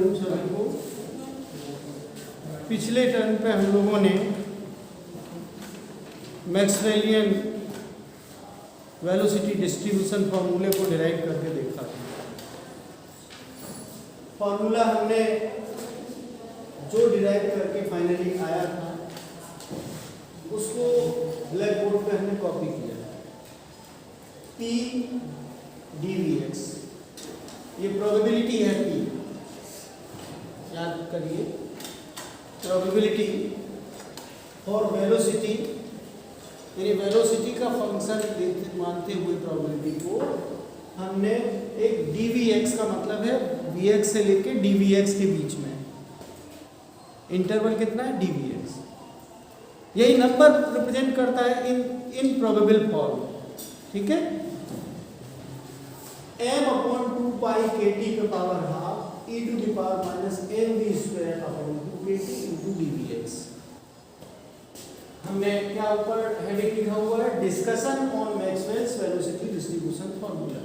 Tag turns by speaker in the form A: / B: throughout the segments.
A: Morning सभी को। पिछले टर्म पे हम लोगों ने मैक्सवेलियन वेलोसिटी डिस्ट्रीब्यूशन फॉर्मूले को डिराइव करके देखा था। फॉर्मूला हमने जो डिराइव करके फाइनली आया था उसको ब्लैक बोर्ड पे हमने कॉपी किया। P dvx, ये प्रोबेबिलिटी है P, याद करिए। प्रोबेबिलिटी और वेलोसिटी, यानी वेलोसिटी का फंक्शन मानते हुए प्रोबेबिलिटी को हमने एक dvx का मतलब है vx से लेके dvx के बीच में इंटरवल कितना है dvx, यही नंबर रिप्रेजेंट करता है इन प्रोबेबल फॉर्म। ठीक है, m/2 kt के power half e to the power minus mv² /2 kt dvx। हमने क्या ऊपर हेडिंग लिखा हुआ है, discussion on Maxwell's velocity distribution formula.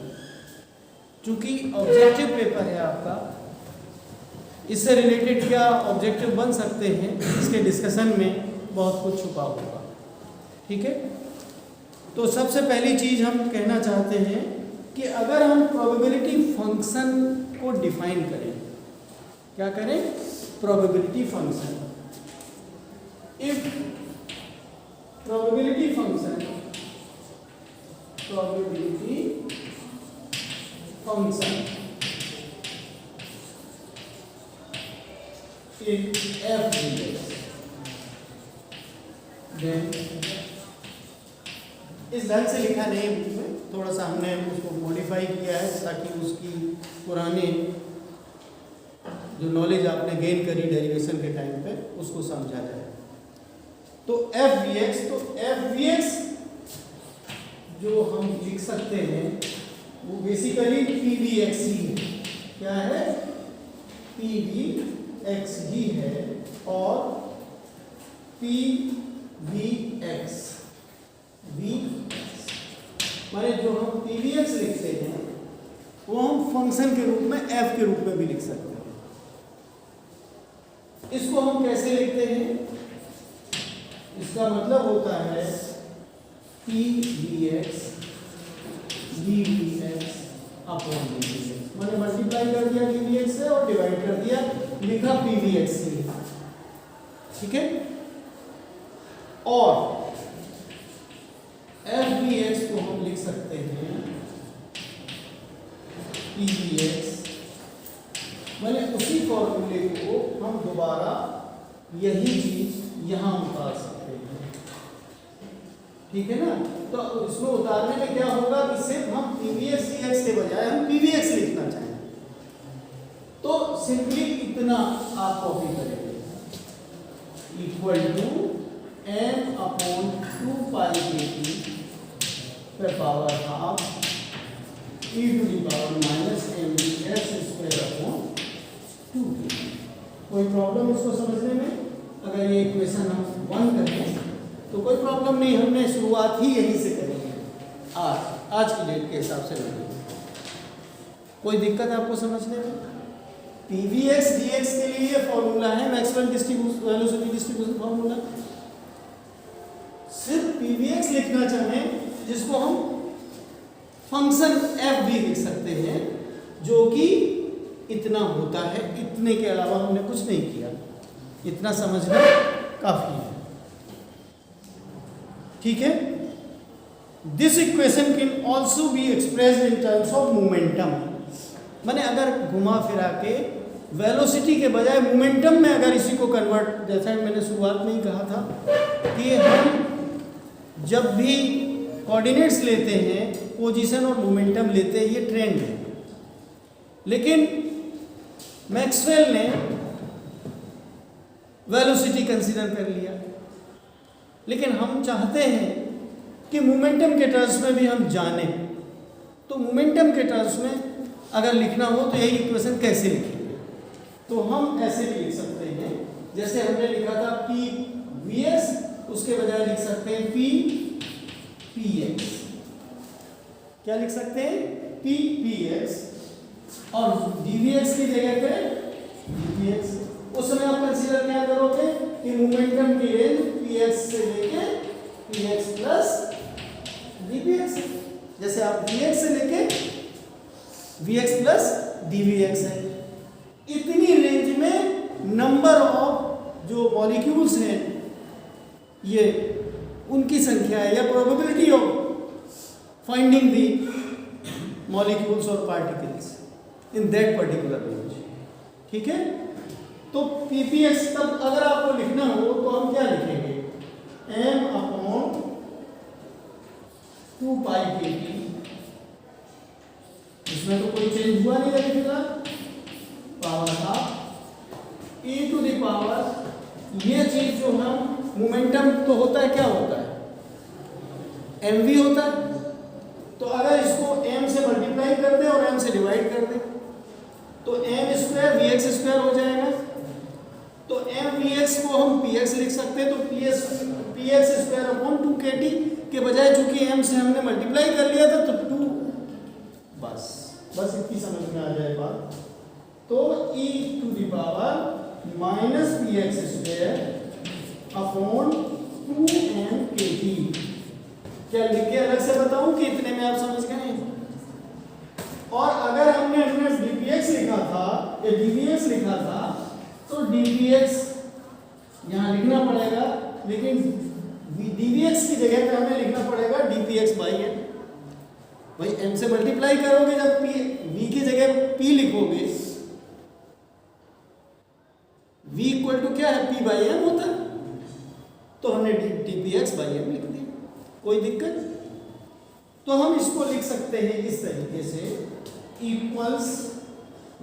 A: चूंकि ऑब्जेक्टिव पेपर है आपका, इससे रिलेटेड क्या ऑब्जेक्टिव बन सकते हैं, इसके डिस्कशन में बहुत कुछ छुपा होगा। ठीक है, तो सबसे पहली चीज हम कहना चाहते हैं कि अगर हम प्रोबेबिलिटी फंक्शन को डिफाइन करें, क्या करें, probability function. If probability function in f dx, then इस ढंग से लिखा नहीं है बुक में, थोड़ा सा हमने उसको मॉडिफाई किया है ताकि उसकी पुराने जो नॉलेज आपने गेन करी डेरिवेशन के टाइम पे उसको समझा जाए। तो एफ वी एक्स, तो एफ वी एक्स जो हम लिख सकते हैं वो बेसिकली पी वी एक्स ही है। क्या है, पी वी एक्स ही है। और पी वी एक्स, वी माने जो हम पी वी एक्स लिखते हैं वो हम फंक्शन के रूप में एफ के रूप में भी लिख सकते हैं। इसको हम कैसे लिखते हैं, इसका मतलब होता है P V X D V X upon D V X, मैंने मल्टीप्लाई कर दिया डी वी एक्स से और डिवाइड कर दिया, लिखा पी वी एक्स से। ठीक है, और एफ वी एक्स को हम लिख सकते हैं पी वी एक्स, मैंने उसी फॉर्मूले को हम दोबारा यही चीज यहां उतार सकते हैं। ठीक है ना, तो इसमें उतारने में क्या होगा कि सिर्फ हम पीवीएक्स डीएक्स के बजाय हम पीवीएक्स लिखना चाहें तो सिंपली इतना आप कॉपी करेंगे, इक्वल टू m/2 kt पे power half e to the power minus mv² /2 kt। कोई प्रॉब्लम इसको समझने में? अगर ये इक्वेशन हम 1 करें तो कोई प्रॉब्लम नहीं, हमने शुरुआत ही यहीं से करेंगे आज की डेट के हिसाब से लगेगी। कोई दिक्कत आपको समझने में? पीवीएक्स डीएक्स के लिए फॉर्मूला है मैक्सवेल वेलोसिटी डिस्ट्रीब्यूशन फॉर्मूला। सिर्फ पीवीएक्स लिखना चाहें जिसको हम फंक्शन एफ भी लिख सकते हैं जो कि इतना होता है, इतने के अलावा हमने कुछ नहीं किया, इतना समझना काफी है। ठीक है, this equation can also be expressed in terms of momentum. मैंने अगर घुमा फिरा के वेलोसिटी के बजाय मोमेंटम में अगर इसी को कन्वर्ट, जैसा मैंने शुरुआत में ही कहा था कि हम जब भी कोऑर्डिनेट्स लेते हैं पोजीशन और मोमेंटम लेते हैं, ये ट्रेंड है। लेकिन मैक्सवेल ने वेलोसिटी कंसीडर कर लिया, लेकिन हम चाहते हैं कि मोमेंटम के टर्म्स में भी हम जाने। तो मोमेंटम के टर्म्स में अगर लिखना हो तो यही इक्वेशन कैसे लिखेंगे, तो हम ऐसे भी लिख सकते हैं जैसे हमने लिखा था पी वी एक्स, उसके बजाय लिख सकते हैं पी पी एक्स। क्या लिख सकते हैं, पी पी एक्स, और डी वी एक्स की जगह पे मोमेंटम की रेंज px से लेके px प्लस dpx है। जैसे आप dx से लेके vx प्लस dvx है। इतनी रेंज में नंबर ऑफ जो मॉलिक्यूल्स हैं ये उनकी संख्या है या probability of finding the molecules और particles in that particular range. ठीक है, तो ppx तब अगर आपको लिखना हो तो हम क्या लिखेंगे, m अपॉन 2 पाई kt। इसमें तो कोई चेंज हुआ नहीं है फिलहाल, power half e to the power, ये चीज जो हम मोमेंटम तो होता है, क्या होता है, mv होता है। तो अगर इसको m से मल्टीप्लाई कर दे और m से डिवाइड कर दे तो m स्क्वायर vx स्क्वायर हो जाएगा। तो m vx को हम px लिख सकते हैं, तो px स्क्वायर अपॉन 2 kt के बजाय चूंकि m से हमने मल्टीप्लाई कर लिया था तो 2, बस इतनी समझ में आ जाए बात। तो e to the power minus px square upon 2m kt। क्या लिख के अलग से बताऊं कि इतने में आप समझ गए? और अगर हमने dpx लिखा था या dvx लिखा था तो dpx यहाँ लिखना पड़ेगा, लेकिन dvx की जगह पे हमें लिखना पड़ेगा dpx बाई m। भाई m से मल्टीप्लाई करोगे जब v की जगह p लिखोगे, v इक्वल टू क्या है, p बाई m होता है, तो हमने dpx बाई m लिख दिया। कोई दिक्कत? तो हम इसको लिख सकते हैं इस तरीके से, इक्वल्स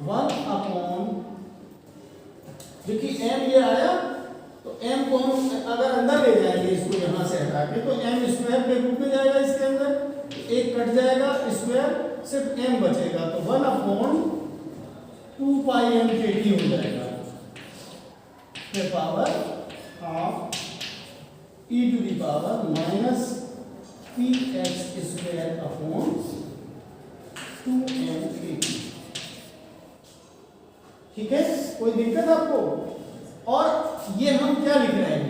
A: 1 अपॉन, देखिए m ये आया तो m को हम अगर अंदर ले जाएंगे इसको यहाँ से हटा के तो m स्क्वायर के रूप में जाएगा, इसके अंदर एक कट जाएगा स्क्वायर, सिर्फ m बचेगा, तो 1 अपॉन 2 पाई m kt हो जाएगा, फिर power half e to the power minus px square upon 2m kt। ठीक है, कोई दिक्कत आपको? और ये हम क्या लिख रहे हैं,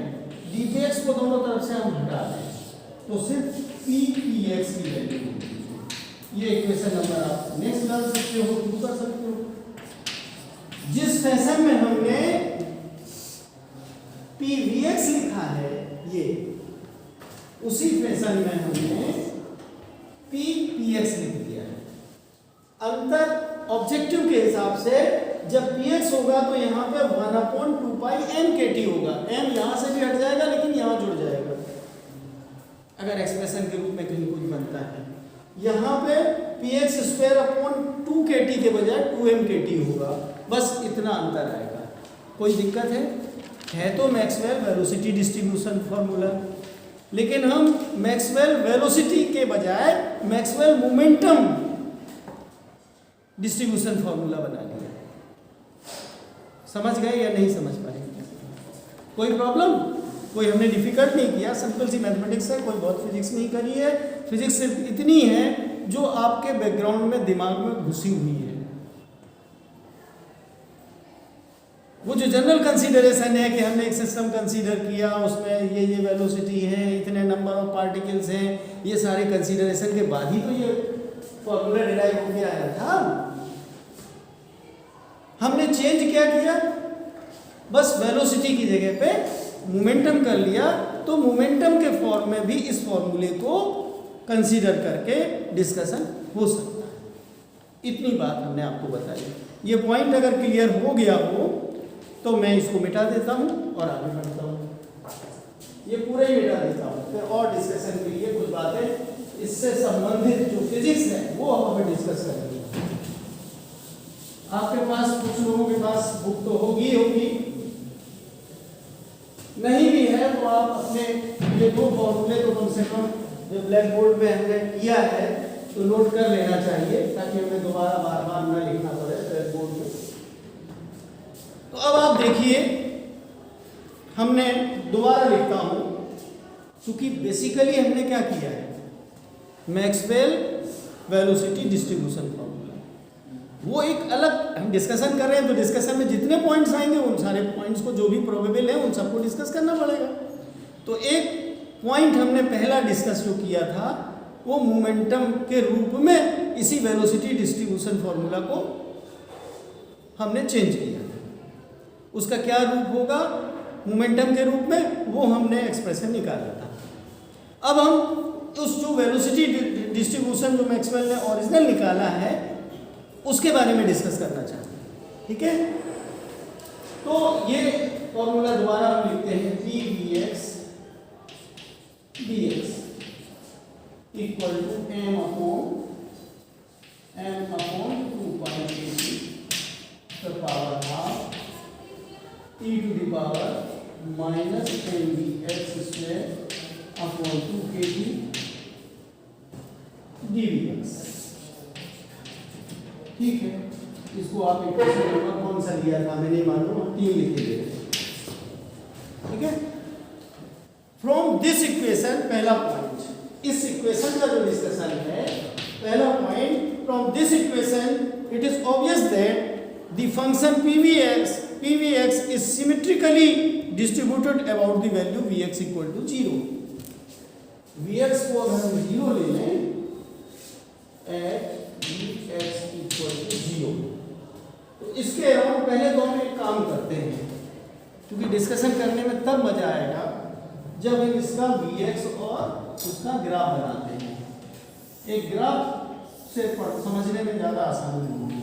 A: dpx को दोनों तरफ से हम हटा दें तो सिर्फ px की वैल्यू होगी। ये इक्वेशन नंबर आप नेक्स्ट डाल सकते हो, शुरू कर सकते हो। जिस फैशन में हमने pvx लिखा है ये, उसी फैशन में हमने px लिख दिया है। अंतर ऑब्जेक्टिव के हिसाब से जब px होगा तो यहाँ पे 1/2 पाई m kt होगा, m यहाँ से भी हट जाएगा लेकिन यहाँ जुड़ जाएगा अगर एक्सप्रेशन के रूप में कहीं कुछ बनता है। यहाँ पे px स्क्वायर अपॉन 2 kt के बजाय 2m kt होगा, बस इतना अंतर आएगा। कोई दिक्कत है तो मैक्सवेल वेलोसिटी डिस्ट्रीब्यूशन फॉर्मूला, लेकिन हम मैक्सवेल वेलोसिटी के बजाय मैक्सवेल मोमेंटम डिस्ट्रीब्यूशन फॉर्मूला बना लिया। समझ गए या नहीं समझ पाए? कोई प्रॉब्लम? कोई हमने डिफिकल्ट नहीं किया, सिंपल सी मैथमेटिक्स है, कोई बहुत फिजिक्स नहीं करी है। फिजिक्स सिर्फ इतनी है जो आपके बैकग्राउंड में दिमाग में घुसी हुई है। वो जो जनरल कंसीडरेशन है कि हमने एक सिस्टम कंसीडर किया, उसमें ये वेलोसिटी है, इतने नंबर ऑफ पार्टिकल्स हैं, ये सारे कंसीडरेशन के बाद ही तो ये फॉर्मूला डिराइव हो गया है था। हमने चेंज क्या किया, बस वेलोसिटी की जगह पे मोमेंटम कर लिया, तो मोमेंटम के फॉर्म में भी इस फॉर्मूले को कंसीडर करके डिस्कशन हो सकता है। इतनी बात हमने आपको बताई। ये पॉइंट अगर क्लियर हो गया हो तो मैं इसको मिटा देता हूँ और आगे बढ़ता हूँ। ये पूरा ही मिटा देता हूँ, फिर और डिस्कशन के लिए कुछ बातें इससे संबंधित जो फिजिक्स है वो हमें डिस्कस करेंगे। आपके पास कुछ लोगों के पास बुक तो होगी, नहीं भी है तो आप अपने ये दो फॉर्मूले तो कम से कम जो ब्लैक बोर्ड में हमने किया है तो नोट कर लेना चाहिए, ताकि हमें दोबारा बार बार न लिखना पड़े ब्लैक बोर्ड में। तो अब आप देखिए, हमने दोबारा लिखता हूं, क्योंकि बेसिकली हमने क्या किया है, मैक्सवेल वेलोसिटी डिस्ट्रीब्यूशन फॉर्मूला। वो एक अलग हम डिस्कशन कर रहे हैं, तो डिस्कशन में जितने पॉइंट्स आएंगे उन सारे पॉइंट्स को जो भी प्रोबेबल है उन सबको डिस्कस करना पड़ेगा। तो एक पॉइंट हमने पहला डिस्कस जो किया था वो मोमेंटम के रूप में इसी वेलोसिटी डिस्ट्रीब्यूशन फॉर्मूला को हमने चेंज किया। उसका क्या रूप होगा मोमेंटम के रूप में, वो हमने एक्सप्रेशन निकाला था। अब हम उस जो वेलोसिटी डिस्ट्रीब्यूशन जो मैक्सवेल ने ओरिजिनल निकाला है उसके बारे में डिस्कस करना चाहते हैं। ठीक है, तो ये फॉर्मूला दोबारा हम लिखते हैं P V X D X equal to M upon 2 pi K T the power half e to the power minus M V X square upon 2 K T D V x. ठीक है, इसको आप equation number कौन सा लिया था मैं नहीं मालूम, 3 लिख दीजिए। ठीक है, फ्रॉम दिस इक्वेशन पहला पॉइंट, इस इक्वेशन का जो डिस्कशन है पहला point, from this equation it is obvious that the function pvx is symmetrically distributed about the value vx equal to 0। vx को अगर हम 0 ले लें at vx equal to 0, तो इसके अराउंड पहले तो हम एक काम करते हैं, क्योंकि डिस्कशन करने में तब मजा आएगा जब हम इसका vx और उसका ग्राफ बनाते हैं। एक ग्राफ से समझने में ज़्यादा आसानी होगी।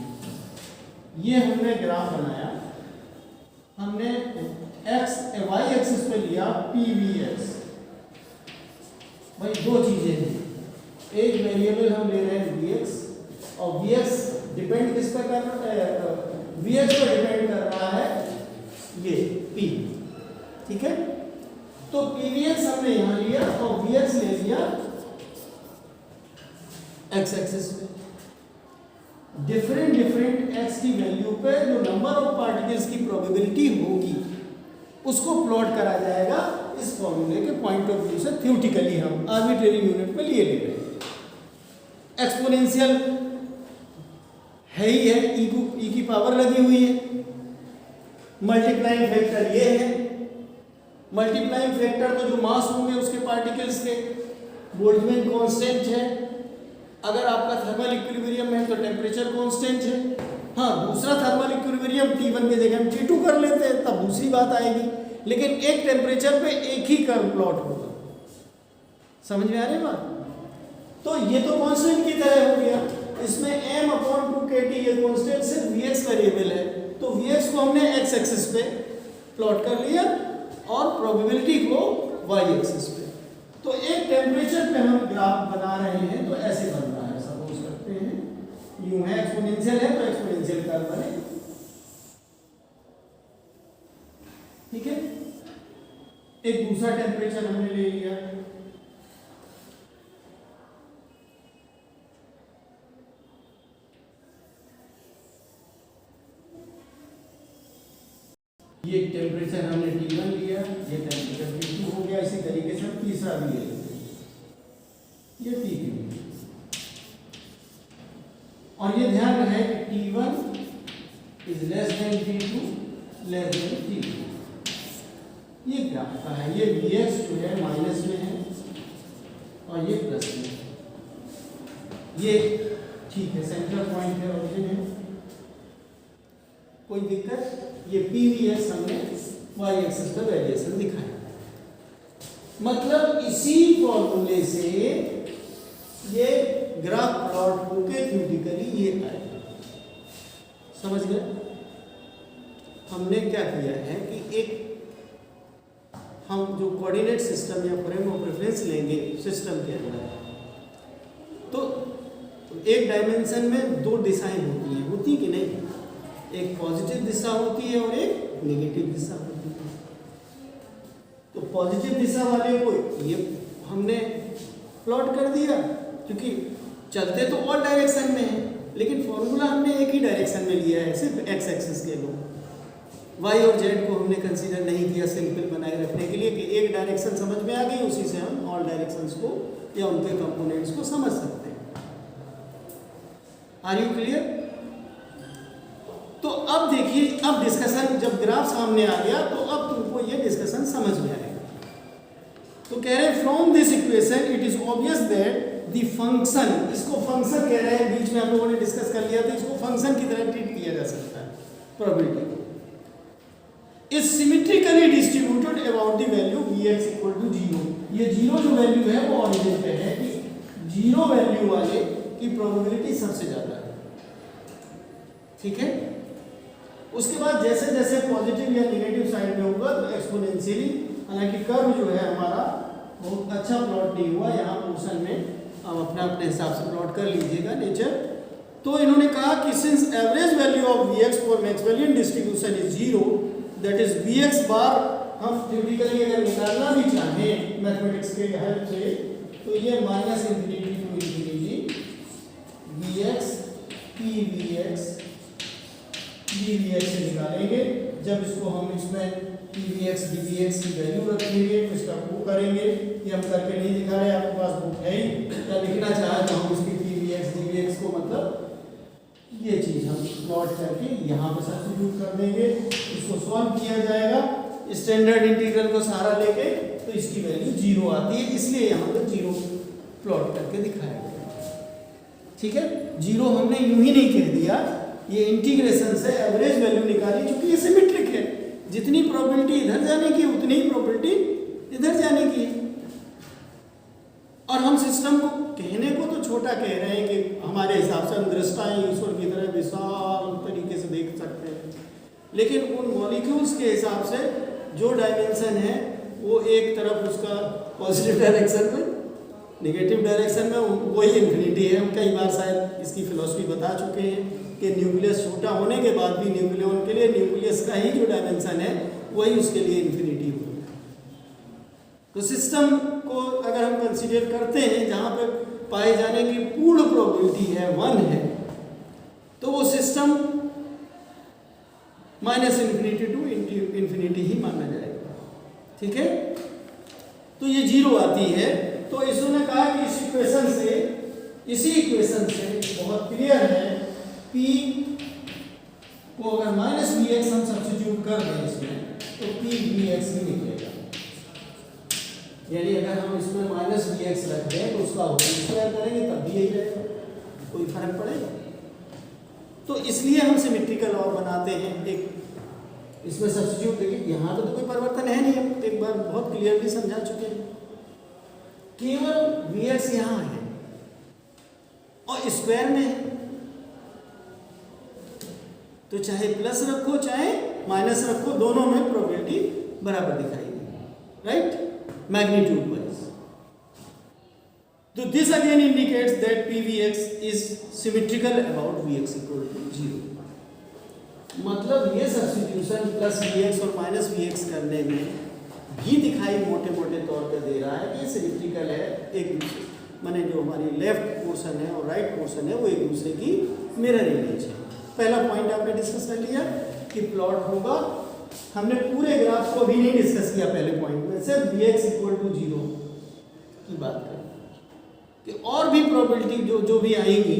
A: ये हमने ग्राफ बनाया, हमने y एक्सिस पे लिया pvx। भाई दो चीजें हैं, एक वेरिएबल हम ले रहे हैं vx और vx डिपेंड किस पे कर रहा है, vx पे डिपेंड कर रहा है ये p। ठीक है, तो pvx हमने यहां लिया और vx ले लिया x एक्सिस पे। डिफरेंट x की वैल्यू पे जो नंबर ऑफ पार्टिकल्स की प्रोबेबिलिटी होगी उसको प्लॉट करा जाएगा इस फॉर्मूले के पॉइंट ऑफ व्यू से। थ्योरेटिकली हम आर्बिट्रेरी यूनिट पे लिए ले रहे हैं। एक्सपोनेंशियल है ही है, ई की पावर लगी हुई है, मल्टीप्लाइंग फैक्टर ये है। मल्टीप्लाइंग फैक्टर तो जो मास होंगे उसके पार्टिकल्स के, बोल्ट्जमैन कांस्टेंट है। अगर आपका थर्मल इक्विलिब्रियम है तो टेम्परेचर कांस्टेंट है। हाँ, दूसरा थर्मल इक्विलिब्रियम T1 की जगह हम T2 कर लेते हैं, तब दूसरी बात आएगी, लेकिन एक टेम्परेचर पे एक ही कर्व प्लॉट होगा। समझ में आ रही बात? तो ये तो कांस्टेंट की तरह हो गया, इसमें m/2kT ये कांस्टेंट सिर्फ vx वेरिएबल है, तो vx को हमने x एक्सिस पे प्लॉट कर लिया और प्रोबेबिलिटी को y एक्सिस पे। तो एक टेम्परेचर पे हम ग्राफ बना रहे हैं तो ऐसे बन रहा है, सपोज करते हैं यूं है, एक्सपोनेंशियल है तो एक्सपोनेंशियल कर्व बने। ठीक है, एक दूसरा टेम्परेचर हमने ले लिया, ये टेम्परेचर हमने T1 लिया, ये टेम्परेचर T2 हो गया। इसी तरीके से हम तीसरा भी ले लेते हैं, ये T3। और ये ध्यान रहे कि T1 is less than T2 less than T2। ये क्या होता है, ये Vx जो है माइनस में है और ये प्लस में है। ये ठीक है, सेंट्रल पॉइंट है, ओरिजिन है, कोई दिक्कत। ये pvx हमने y एक्सिस पर वेरिएशन दिखाया, मतलब इसी फॉर्मूले से ये ग्राफ प्लॉट होके थ्योरेटिकली ये आएगा। समझ गए? हमने क्या किया है कि एक हम जो कोऑर्डिनेट सिस्टम या फ्रेम ऑफ रेफरेंस लेंगे सिस्टम के अंदर, तो एक डायमेंशन में दो दिशाएं होती कि नहीं? एक पॉजिटिव दिशा होती है और एक नेगेटिव दिशा होती है। तो पॉजिटिव दिशा वाले को ये हमने प्लॉट कर दिया, क्योंकि चलते तो और डायरेक्शन में है, लेकिन फॉर्मूला हमने एक ही डायरेक्शन में लिया है, सिर्फ एक्स एक्सिस के लोग। वाई और जेड को हमने कंसीडर नहीं किया सिंपल बनाए रखने के लिए कि एक डायरेक्शन समझ में आ गई, उसी से हम ऑल डायरेक्शंस को या उनके कंपोनेंट्स को समझ सकते हैं। Are you clear? तो अब देखिए, अब डिस्कशन जब ग्राफ सामने आ गया तो अब तुमको ये डिस्कशन समझ में आएगा। तो कह रहे हैं from this equation it is obvious that the function, इसको फंक्शन कह रहे हैं, बीच में हम लोगों ने डिस्कस कर लिया था, इसको फंक्शन की तरह ट्रीट किया जा सकता है प्रोबेबिलिटी को, is symmetrically distributed about the value Vx equal to 0। ये 0 जो वैल्यू है वो ऑरिजिन पे है कि 0 वैल्यू वाले की प्रोबेबिलिटी सबसे ज्यादा है, ठीक है। उसके बाद जैसे जैसे पॉजिटिव या नेगेटिव साइड में होगा तो एक्सपोनेंशियली, हालांकि कर्व जो है हमारा बहुत अच्छा प्लॉट नहीं हुआ यहाँ पोर्शन में, आप अपने अपने हिसाब से प्लॉट कर लीजिएगा नेचर। तो इन्होंने कहा कि since average value of Vx for Maxwellian distribution is 0, that is Vx bar, हम थ्योरेटिकली अगर निकालना भी चाहें मैथमेटिक्स के हेल्प से तो ये minus infinity to infinity Vx PVx dVx से निकालेंगे। जब इसको हम इसमें PVx dVx की वैल्यू रखेंगे तो इसका प्रूव करेंगे, ये हम करके नहीं दिखा रहे, आपके पास बुक है ही, या लिखना चाहे तो हम इसकी PVx dVx को मतलब ये चीज़ हम प्लॉट करके यहाँ पर सब्स्टिट्यूट कर देंगे, इसको सॉल्व किया जाएगा स्टैंडर्ड इंटीग्रल को सारा लेके, तो इसकी वैल्यू 0 आती है, इसलिए यहाँ पर 0 प्लॉट करके दिखाया गया, ठीक है। 0 हमने यूं ही नहीं कह दिया, ये इंटीग्रेशन से एवरेज वैल्यू निकाली, चूंकि ये सिमेट्रिक है, जितनी प्रोबेबिलिटी इधर जाने की उतनी ही प्रोबेबिलिटी इधर जाने की है। और हम सिस्टम को कहने को तो छोटा कह रहे हैं कि हमारे हिसाब से हम दृष्टाएं ईश्वर की तरह विशाल तरीके से देख सकते हैं, लेकिन उन मॉलिक्यूल्स के हिसाब से जो डायमेंशन है वो एक तरफ उसका पॉजिटिव डायरेक्शन में, नेगेटिव डायरेक्शन में वही इन्फिनिटी है। हम कई बार शायद इसकी फिलॉसफी बता चुके हैं कि न्यूक्लियस छोटा होने के बाद भी न्यूक्लियन के लिए न्यूक्लियस का ही जो डायमेंशन है वही उसके लिए इन्फिनिटी होता है। तो सिस्टम को अगर हम कंसीडर करते हैं जहाँ पे पाए जाने की पूर्ण प्रोबेबिलिटी है 1 है, तो वो system minus infinity to infinity ही माना जाएगा, ठीक है। तो ये 0 आती है। तो इसने कहा कि इसी इक्वेशन से बहुत क्लियर है, P को अगर माइनस Vx हम सब्स्टिट्यूट कर दें इसमें तो PVx ही निकलेगा, यानी अगर हम इसमें माइनस Vx रख दें तो उसका होल स्क्वायर करेंगे तब भी यही रहेगा, कोई फर्क पड़ेगा। तो इसलिए हम सिमेट्रिकल और बनाते हैं, एक इसमें सब्स्टिट्यूट, देखिए यहाँ तो कोई परिवर्तन है नहीं, हम एक बार बहुत क्लियरली समझा चुके हैं, केवल Vx यहाँ है और स्क्वायर में है, तो चाहे प्लस रखो चाहे माइनस रखो दोनों में प्रोबेबिलिटी बराबर दिखाई देगी, राइट, मैग्नीट्यूड वाइज। तो this again indicates that PVx is symmetrical about Vx equal to 0। मतलब ये सब्स्टिट्यूशन प्लस Vx और माइनस Vx करने में भी दिखाई मोटे मोटे तौर पर दे रहा है कि ये सिमेट्रिकल है, एक दूसरे माने जो हमारी लेफ्ट पोर्शन है और राइट पोर्शन है वो एक दूसरे की मिरर इमेज है। पहला पॉइंट आपने डिस्कस कर लिया कि प्लॉट होगा, हमने पूरे ग्राफ को भी नहीं डिस्कस किया पहले पॉइंट में, सिर्फ Vx इक्वल टू 0 की बात करें कि और भी प्रोबेबिलिटी जो भी आएंगी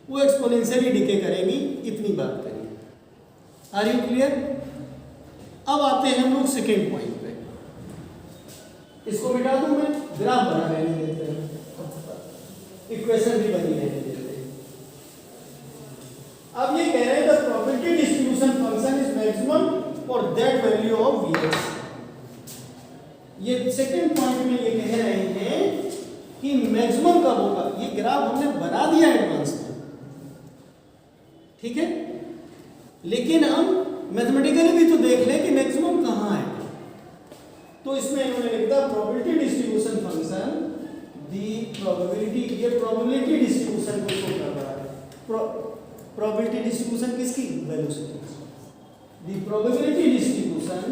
A: वो एक्सपोनेंशियली डिके करेंगी, इतनी बात करेंगे। Are you clear? अब आते हैं हम लोग सेकेंड पॉइंट पे, इसको मिटा दूं मैं, ग्राफ बना रहने देते हैं, इक्वेशन भी बनी रहने देते हैं। अब ये कह रहे हैं the probability distribution function is maximum for that value of Vx। ये सेकंड पॉइंट में ये कह रहे हैं कि मैक्सिमम कब होगा। ये ग्राफ हमने बना दिया एडवांस में, ठीक है, लेकिन हम मैथमेटिकली भी तो देख लें कि मैक्सिमम कहाँ है। तो इसमें इन्होंने लिखा प्रोबेबिलिटी डिस्ट्रीब्यूशन फंक्शन दी प्रोबेबिलिटी, ये प्रोबेबिलिटी डिस्ट्रीब्यूशन को शो कर रहा है। प्रोबेबिलिटी डिस्ट्रीब्यूशन किसकी वैल्यू से, दी प्रोबेबिलिटी डिस्ट्रीब्यूशन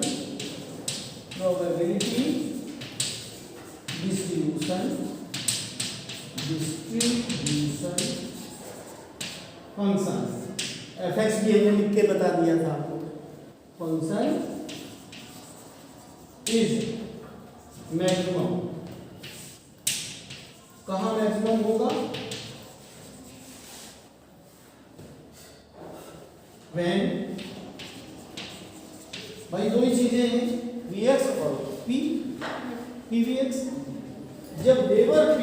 A: फंक्शन fx भी हमने लिख के बता दिया था आपको, फंक्शन इज मैक्सिमम, कहाँ मैक्सिमम होगा, व्हेन, भाई दो ही चीजें हैं Vx और P, PVx। जब वेबर P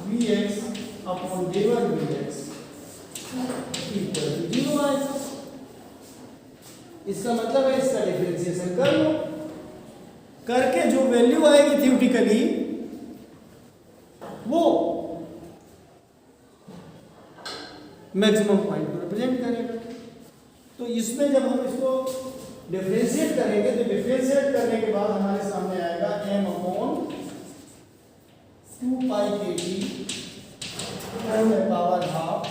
A: Vx अपॉन वेबर Vx इक्वल टू 0 आएगा। इसका मतलब है इसका डिफरेंशिएशन कर लो, करके जो वैल्यू आएगी थ्योरेटिकली वो मैक्सिमम पॉइंट को रिप्रेजेंट करेगा। तो इसमें जब हम इसको डिफरेंशिएट करेंगे तो डिफरेंशिएट करने के बाद हमारे सामने आएगा m upon 2 pi K T power half,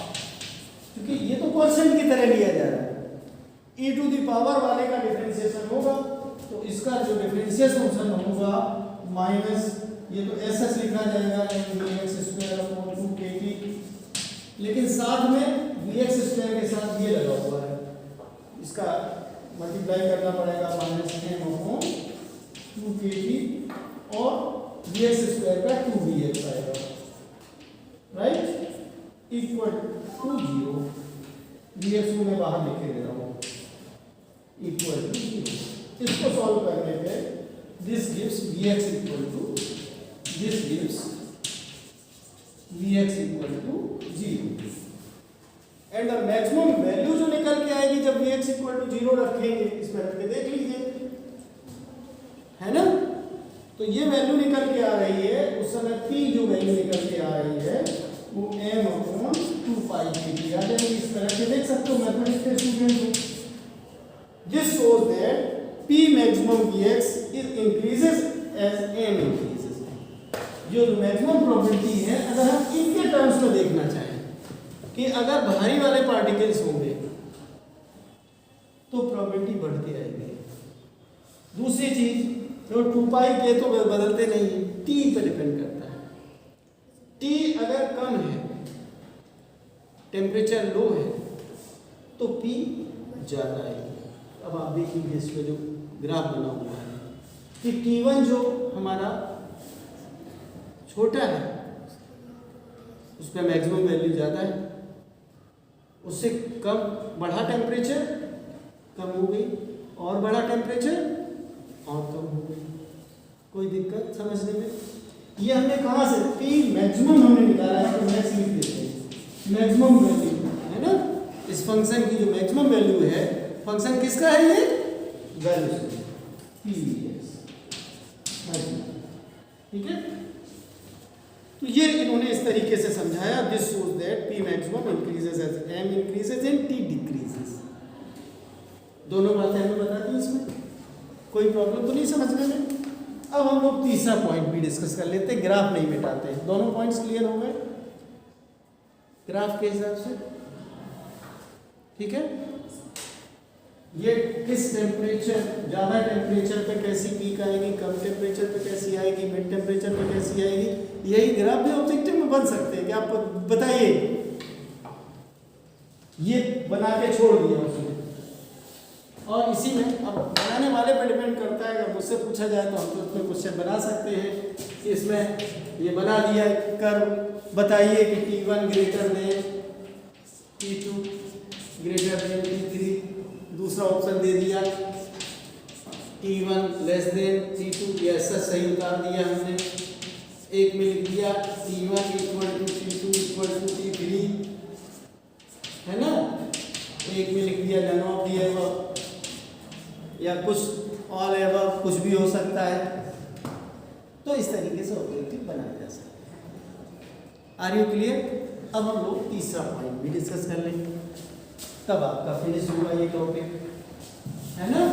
A: क्योंकि ये तो कांस्टेंट की तरह लिया जा रहा है, e टू दी पावर वाले का डिफरेंशिएशन होगा तो इसका जो डिफरेंशियल फंक्शन होगा माइनस ये तो एस लिखा जाएगा mvx² अपॉन 2kt, लेकिन साथ में vx² के साथ ये लगा हुआ है, इसका मल्टीप्लाई करना पड़ेगा माइनस m अपॉन 2kt और vx² का 2vx आएगा, राइट, इक्वल टू 0, vx को मैं बाहर लिख के दे रहा हूँ, इक्वल टू 0। इसको सॉल्व करने पे this gives vx equal to, this gives vx equal to 0 and the maximum value जो निकल के आएगी जब vx इक्वल टू 0 रखेंगे, इस पर रख के देख लीजिए, है ना। तो ये वैल्यू निकल के आ रही है, उस समय p जो वैल्यू निकल के आ रही है वो m upon 2 pi K T आ जाएगी। इस पर रख के देख सकते हो मैथमेटिक्स के स्टूडेंट को। This shows that P maximum Vx is increases as m increases। जो मैक्सिमम प्रोबेबिलिटी है, अगर हम इनके टर्म्स में देखना चाहें कि अगर भारी वाले पार्टिकल्स होंगे तो प्रोबेबिलिटी बढ़ती आएगी। दूसरी चीज तो 2 पाई के तो बदलते नहीं है, T पे डिपेंड करता है। T अगर कम है, टेम्परेचर लो है तो P ज़्यादा आएगी। अब आप देखिए इसमें जो ग्राफ बना हुआ है कि T1 जो हमारा छोटा है उस पर मैक्सिमम वैल्यू ज़्यादा है, उससे कम बढ़ा टेम्परेचर कम हो गई और बढ़ा टेम्परेचर और कम हो गई। कोई दिक्कत समझने में? ये हमने कहाँ से P मैक्सिमम हमने निकाला है, तो मैक्स लिख देते हैं, मैक्सिमम वैल्यू है ना। इस फंक्शन की जो मैक्सिमम वैल्यू है, फंक्शन किसका है ये? वैल्यू PVx, ठीक है। तो ये इन्होंने इस तरीके से समझाया, this shows that P maximum increases as m increases and T decreases. दोनों बातें हमें बता दी, इसमें कोई प्रॉब्लम तो नहीं समझने में। अब हम लोग तीसरा पॉइंट भी डिस्कस कर लेते हैं, ग्राफ नहीं मिटाते। दोनों पॉइंट्स क्लियर हो गए ग्राफ के हिसाब से, ठीक है। ये किस टेम्परेचर, ज़्यादा टेम्परेचर पे कैसी पीक आएगी, कम टेम्परेचर पे कैसी आएगी, मिड टेम्परेचर पे कैसी आएगी, यही ग्राफ भी ऑब्जेक्टिव में बन सकते हैं कि आप बताइए। ये बना के छोड़ दिया उसने, और इसी में अब बनाने वाले पे डिपेंड करता है। अगर मुझसे पूछा जाए तो हम तो उसमें क्वेश्चन बना सकते हैं कि इसमें ये बना दिया कर, बताइए कि T1 greater than T2 greater than T3, दूसरा ऑप्शन दे दिया T1 लेस देन T2, ये ऐसा सही उतार दिया हमने। एक में लिख दिया T1 equal to T2 equal to T3, है ना। एक में लिख दिया नन ऑफ दी अबव, या कुछ ऑल अबव, कुछ भी हो सकता है। तो इस तरीके से ऑब्जेक्टिव बनाया जा सकता है। Are you clear? अब हम लोग तीसरा पॉइंट भी डिस्कस कर लेंगे, तब आपका फिनिश हुआ ये टॉपिक, है ना।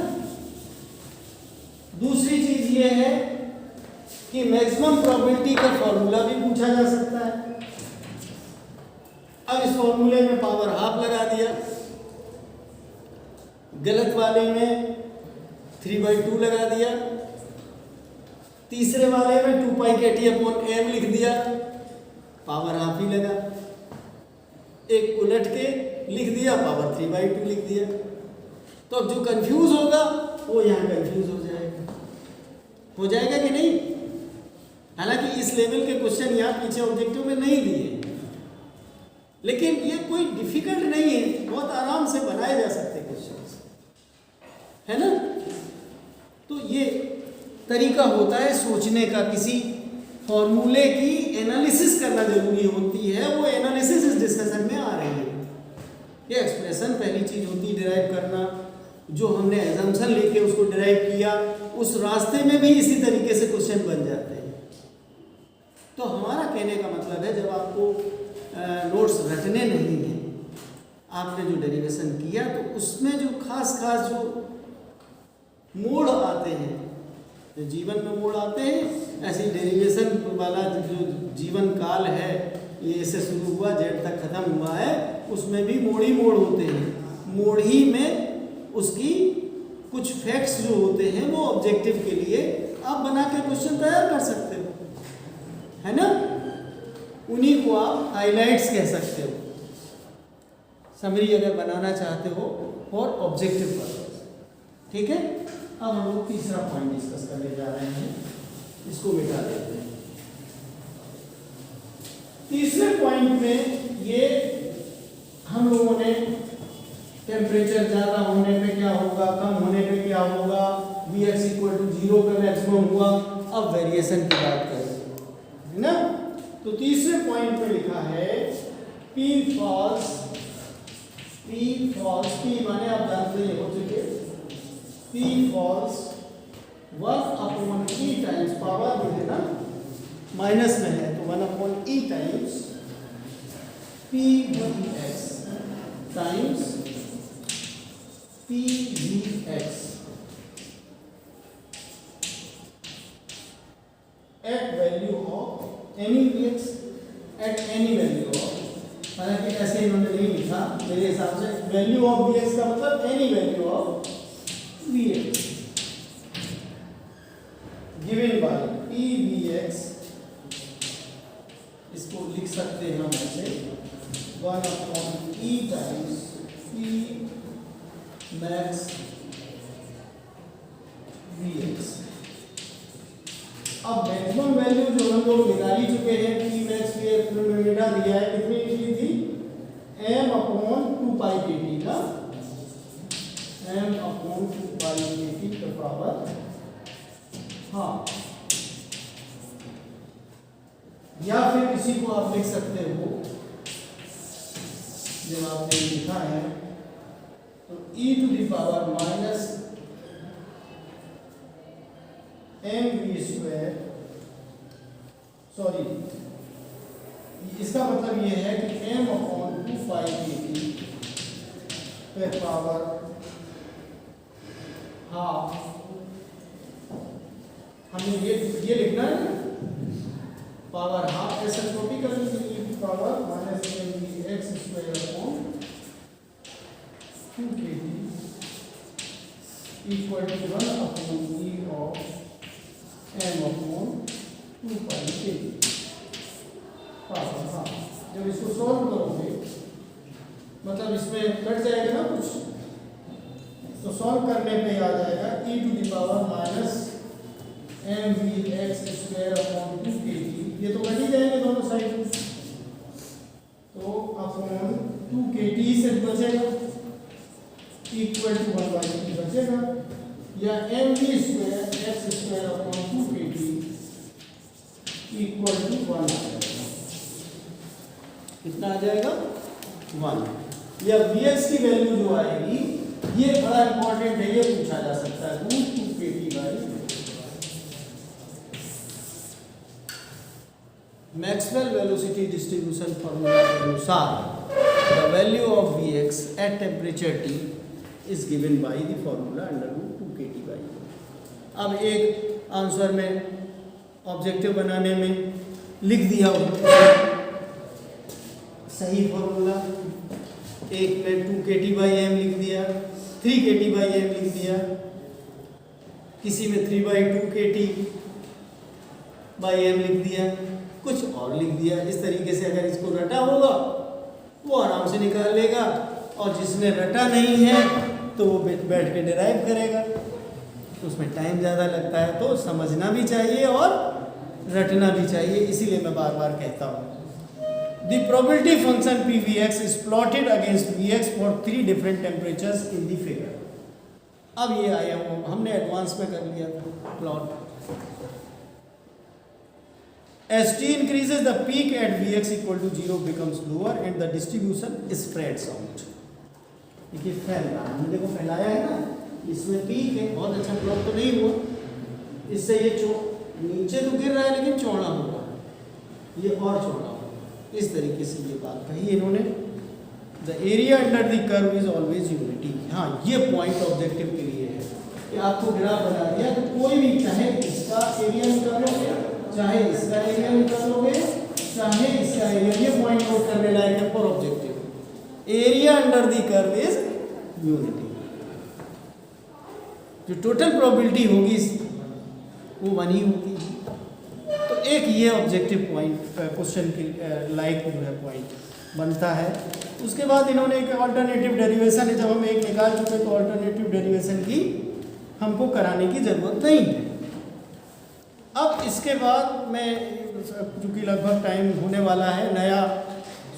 A: दूसरी चीज ये है कि मैक्सिमम प्रोबेबिलिटी का फॉर्मूला भी पूछा जा सकता है। अब इस फॉर्मूले में पावर हाफ लगा दिया, गलत वाले में 3/2 लगा दिया, तीसरे वाले में 2 pi K T upon m लिख दिया, पावर हाफ ही लगा। एक उलट के लिख दिया, पावर 3/2 लिख दिया। तो अब जो कंफ्यूज होगा वो यहाँ कंफ्यूज हो जाएगा कि नहीं। हालांकि इस लेवल के क्वेश्चन यहाँ पीछे ऑब्जेक्टिव में नहीं दिए, लेकिन ये कोई डिफिकल्ट नहीं है, बहुत आराम से बनाए जा सकते क्वेश्चंस, है ना। तो ये तरीका होता है सोचने का, किसी फॉर्मूले की एनालिसिस करना जरूरी होती है, वो एनालिसिस इस डिस्कशन में आ रही है। ये एक्सप्रेशन पहली चीज होती है डिराइव करना, जो हमने एजम्पशन लेके उसको डिराइव किया, उस रास्ते में भी इसी तरीके से क्वेश्चन बन जाते हैं। तो हमारा कहने का मतलब है, जब आपको नोट्स रटने नहीं हैं, आपने जो डेरिवेशन किया तो उसमें जो खास जो मोड़ आते हैं, जो जीवन में मोड़ आते हैं, ऐसे डेरिवेशन वाला जो जीवन काल है, ये ऐसे शुरू हुआ जेड तक खत्म हुआ है, उसमें भी मोड़ ही मोड़ होते हैं। मोड़ ही में उसकी कुछ फैक्ट्स जो होते हैं वो ऑब्जेक्टिव के लिए आप बना के क्वेश्चन तैयार कर सकते हो, है ना। उन्हीं को आप हाइलाइट्स कह सकते हो, समरी अगर बनाना चाहते हो और ऑब्जेक्टिव पर्पस, ठीक है। अब हम लोग तीसरा पॉइंट डिस्कस करने जा रहे हैं, इसको मिटा देते हैं। तीसरे पॉइंट में ये हम लोगों ने टेम्परेचर ज़्यादा होने पे क्या होगा, कम होने पे क्या होगा, Vx इक्वल टू 0 पे मैक्सिमम हुआ। अब वेरिएशन की बात करें, है ना। तो तीसरे पॉइंट पे लिखा है P फॉल्स, P माने आप जानते हैं हो चुके, P false 1/e times, power में है ना, माइनस में है तो 1/e times Pvx times Pvx at value of any Vx at any value of, हालांकि ऐसे इन्होंने नहीं लिखा, मेरे हिसाब से वैल्यू ऑफ Vx का मतलब any value of Vx given by Pvx, इसको लिख सकते हैं हम ऐसे 1/e times P max Vx। अब मैक्सिमम वैल्यू जो हम लोग निकाल ही चुके हैं, P max Vx में मिटा दिया है, कितनी निकली थी, m/2π/kt का, m/2π/kt का पावर हाफ। या फिर इसी को आप लिख सकते हो, जब आपने लिखा है तो e⁻⁻mv², सॉरी, इसका मतलब ये है कि m/2π/kt पे पावर हाफ, हमें ये लिखना है ना, पावर हाफ ऐसा छोटी कर लीजिए, e की power -mvx² 2kt equal to 1/e of m/2π/kt power half. जब इसको सॉल्व करोगे, मतलब इसमें कट जाएगा ना कुछ, तो सॉल्व करने पे आ जाएगा e⁻⁻mvx² 2kt, ये तो कट ही जाएंगे दोनों साइड, तो अपॉन 2kt से बचेगा इक्वल टू 1/2 बचेगा, या mv²x² 2kt इक्वल टू 1 आ जाएगा। कितना आ जाएगा, 1। या Vx की वैल्यू जो आएगी, ये बड़ा इंपॉर्टेंट है, ये पूछा जा सकता है, √2kt/, Maxwell velocity distribution formula के अनुसार the value of Vx at temperature T is given by the formula √2kt/। अब एक आंसर में ऑब्जेक्टिव बनाने में लिख दिया सही फॉर्मूला, एक में 2kt/m लिख दिया, 3kt/m लिख दिया, किसी में 3/2kt/m लिख दिया, कुछ और लिख दिया। इस तरीके से अगर इसको रटा होगा वो आराम से निकाल लेगा, और जिसने रटा नहीं है तो वो बैठ के डिराइव करेगा, तो उसमें टाइम ज़्यादा लगता है। तो समझना भी चाहिए और रटना भी चाहिए, इसीलिए मैं बार बार कहता हूँ The probability function PVX is plotted against Vx for 3 different temperatures in the figure. अब ये आया हमने एडवांस में कर लिया था plot. As T increases, the peak at Vx equal to 0 becomes lower and the distribution spreads out. देखिए फैल रहा है, हमने देखो फैलाया है ना, इसमें पीक है, बहुत अच्छा प्लॉट तो नहीं हुआ, इससे ये नीचे तो गिर रहा है लेकिन चौड़ा हो रहा है, ये और चौड़ा हो रहा है. इस तरीके से ये बात कही इन्होंने. The area under the curve is always unity. हाँ, ये पॉइंट ऑब्जेक्टिव के लिए है कि आपको ग्राफ बना दिया तो कोई भी, चाहे इसका एरिया निकालोगे, चाहे इसका एरिया निकालोगे, चाहे इसका एरिया, ये पॉइंट नोट करने लायक है for objective. Area under the curve is unity. जो टोटल प्रोबेबिलिटी होगी वो 1 ही होगी. तो एक ये ऑब्जेक्टिव पॉइंट क्वेश्चन की लाइक जो है पॉइंट बनता है. उसके बाद इन्होंने एक अल्टरनेटिव डेरिवेशन है, जब हम एक निकाल चुके तो अल्टरनेटिव डेरिवेशन की हमको कराने की ज़रूरत नहीं है. अब इसके बाद मैं, चूँकि लगभग टाइम होने वाला है, नया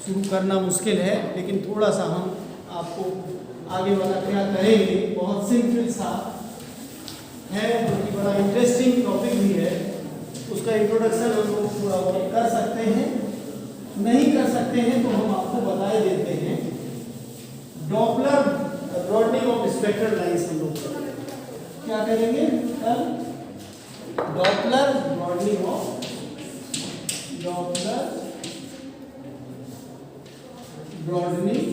A: शुरू करना मुश्किल है, लेकिन थोड़ा सा हम आपको आगे वाला क्या करेंगे, बहुत सिंपल सा है जो कि बड़ा इंटरेस्टिंग टॉपिक भी है. उसका इंट्रोडक्शन हम लोग थोड़ा बहुत कर सकते हैं, नहीं कर सकते हैं तो हम आपको बता देते हैं. Doppler broadening of spectral lines हम लोग क्या करेंगे कल. Doppler broadening of broadening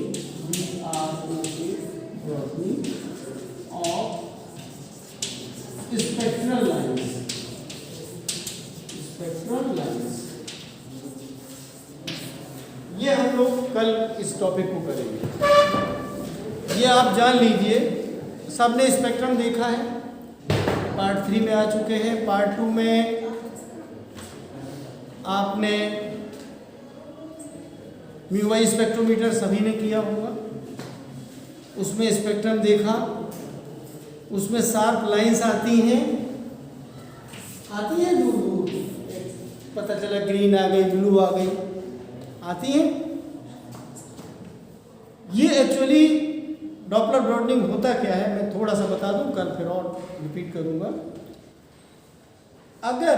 A: broadening of spectral lines. ये हम लोग कल इस टॉपिक को करेंगे. ये आप जान लीजिए, सबने स्पेक्ट्रम देखा है, पार्ट 3 में आ चुके हैं. पार्ट 2 में आपने म्यूवाई स्पेक्ट्रोमीटर सभी ने किया होगा, उसमें स्पेक्ट्रम देखा, उसमें शार्प लाइंस आती हैं दूर दूर, पता चला ग्रीन आ गई, ब्लू आ गई, आती हैं. ये एक्चुअली डॉपलर ब्रॉडनिंग होता क्या है मैं थोड़ा सा बता दूं, कल फिर और रिपीट करूंगा. अगर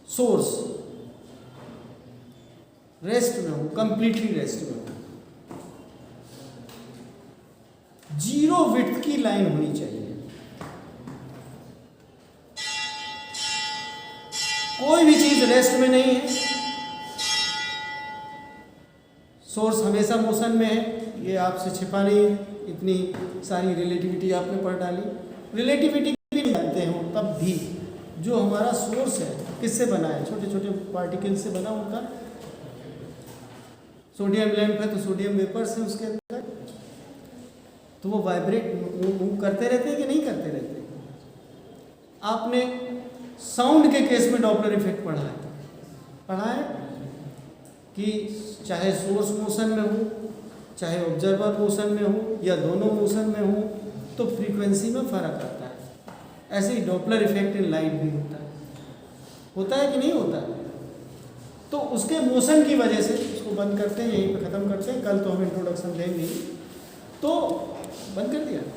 A: सोर्स रेस्ट में हो, कंप्लीटली रेस्ट में हो, 0 विड्थ की लाइन होनी चाहिए. कोई भी चीज रेस्ट में नहीं है, सोर्स हमेशा मोशन में है. ये आपसे छिपा नहीं, इतनी सारी रिलेटिविटी आपने पढ़ डाली. रिलेटिविटी भी नहीं जानते हो तब भी जो हमारा सोर्स है किससे बना है, छोटे छोटे पार्टिकल से बना होता है. सोडियम लैंप है तो सोडियम वेपर्स है उसके अंदर, तो वो वाइब्रेट मूव करते रहते हैं कि नहीं करते रहते. आपने साउंड के केस में डॉपलर इफेक्ट पढ़ा है कि चाहे सोर्स मोशन में हो, चाहे ऑब्जर्वर मोशन में हो, या दोनों मोशन में हो, तो फ्रीक्वेंसी में फ़र्क आता है. ऐसे ही डॉपलर इफेक्ट इन लाइट भी होता है कि नहीं होता है. तो उसके मोशन की वजह से उसको बंद करते हैं, यहीं पे ख़त्म करते हैं. कल तो हम इंट्रोडक्शन देंगे, तो बंद कर दिया.